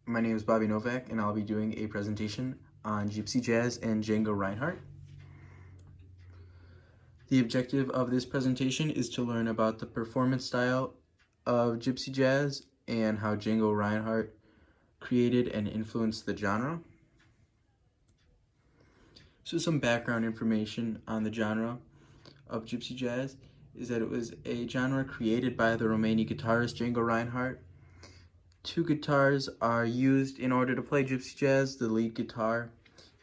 My name is Bobby Novak, and I'll be doing a presentation on Gypsy Jazz and Django Reinhardt. The objective of this presentation is to learn about the performance style of Gypsy Jazz and how Django Reinhardt created and influenced the genre. So some background information on the genre of Gypsy Jazz is that it was a genre created by the Romanian guitarist Django Reinhardt. Two guitars are used in order to play Gypsy Jazz. The lead guitar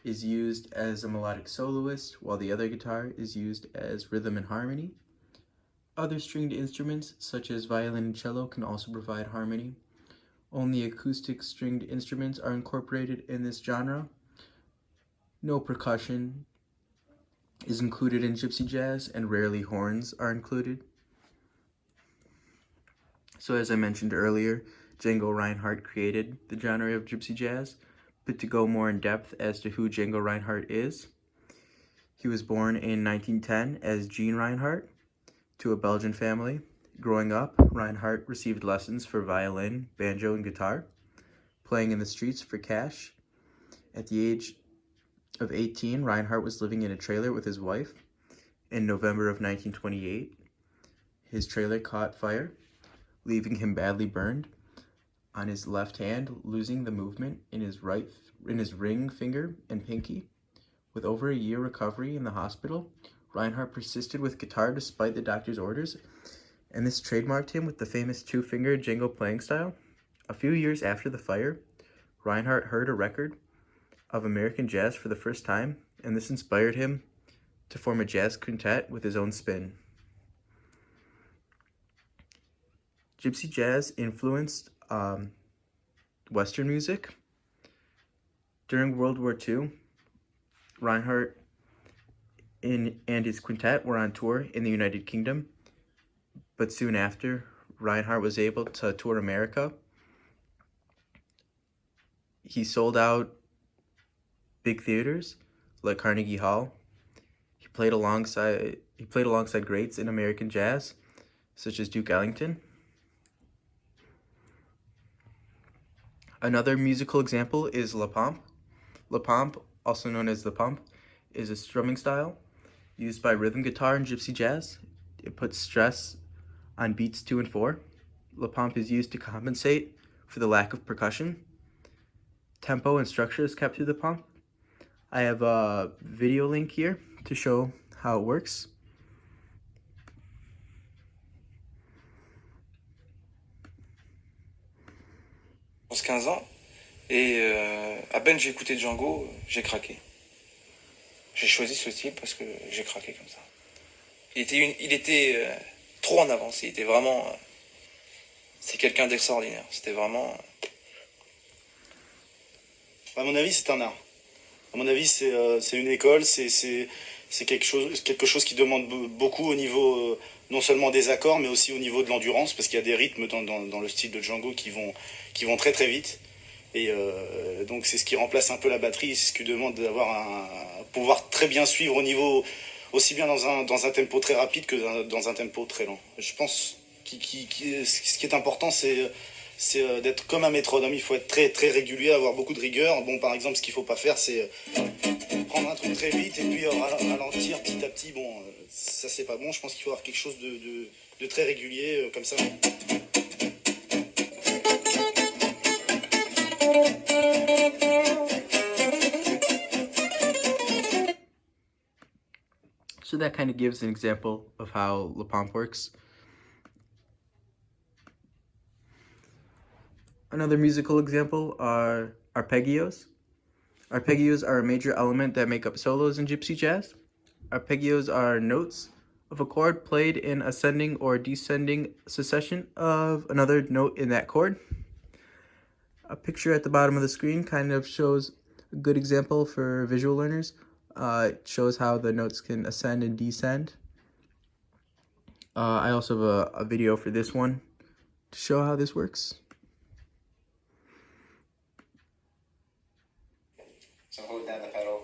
is used as a melodic soloist, while the other guitar is used as rhythm and harmony. Other stringed instruments, such as violin and cello, can also provide harmony. Only acoustic stringed instruments are incorporated in this genre. No percussion is included in Gypsy Jazz, and rarely horns are included. So as I mentioned earlier, Django Reinhardt created the genre of Gypsy Jazz, but to go more in depth as to who Django Reinhardt is, he was born in 1910 as Jean Reinhardt to a Belgian family. Growing up, Reinhardt received lessons for violin, banjo, and guitar, playing in the streets for cash. At the age of 18, Reinhardt was living in a trailer with his wife. In November of 1928, his trailer caught fire, leaving him badly burned on his left hand, losing the movement in his ring finger and pinky. With over a year recovery in the hospital, Reinhardt persisted with guitar despite the doctor's orders, and this trademarked him with the famous two-finger Django playing style. A few years after the fire, Reinhardt heard a record of American jazz for the first time, and this inspired him to form a jazz quintet with his own spin. Gypsy jazz influenced Western music. During World War II, Reinhardt and his quintet were on tour in the United Kingdom, but soon after, Reinhardt was able to tour America. He sold out big theaters like Carnegie Hall. He played alongside greats in American jazz, such as Duke Ellington. Another musical example is La Pompe. La Pompe, also known as the pump, is a strumming style used by rhythm guitar in Gypsy jazz. It puts stress on beats 2 and 4. La Pompe is used to compensate for the lack of percussion. Tempo and structure is kept through the pump. I have a video link here to show how it works. J'ai 15 ans, et à peine j'ai écouté Django, j'ai craqué. J'ai choisi ce style parce que j'ai craqué comme ça. Il était trop en avance, il était vraiment... c'est quelqu'un d'extraordinaire, c'était vraiment... À mon avis, c'est un art. À mon avis, c'est une école, c'est quelque chose qui demande beaucoup au niveau non seulement des accords, mais aussi au niveau de l'endurance, parce qu'il y a des rythmes dans le style de Django qui vont très très vite. Et donc c'est ce qui remplace un peu la batterie, c'est ce qui demande d'avoir pouvoir très bien suivre au niveau, aussi bien dans un tempo très rapide que dans un tempo très lent. Je pense ce qui est important, c'est d'être comme un métronome. Il faut être très très régulier, avoir beaucoup de rigueur. Bon, par exemple, ce qu'il faut pas faire, c'est prendre un truc très vite et puis ralentir petit à petit. Bon, ça c'est pas bon. Je pense qu'il faut avoir quelque chose de très régulier, comme ça. So that kind of gives an example of how La Pompe works. Another musical example are arpeggios. Arpeggios are a major element that make up solos in Gypsy jazz. Arpeggios are notes of a chord played in ascending or descending succession of another note in that chord. A picture at the bottom of the screen kind of shows a good example for visual learners. It shows how the notes can ascend and descend. I also have a video for this one to show how this works. So hold down the pedal.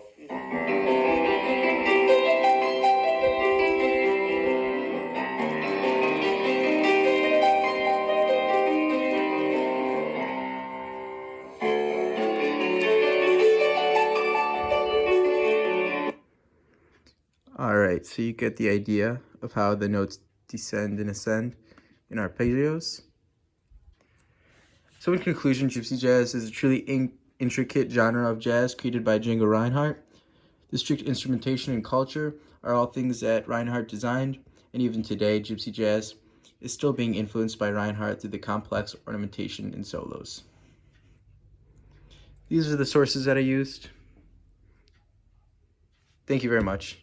Alright, so you get the idea of how the notes descend and ascend in arpeggios. So in conclusion, gypsy jazz is a truly intricate genre of jazz created by Django Reinhardt. The strict instrumentation and culture are all things that Reinhardt designed, and even today, gypsy jazz is still being influenced by Reinhardt through the complex ornamentation and solos. These are the sources that I used. Thank you very much.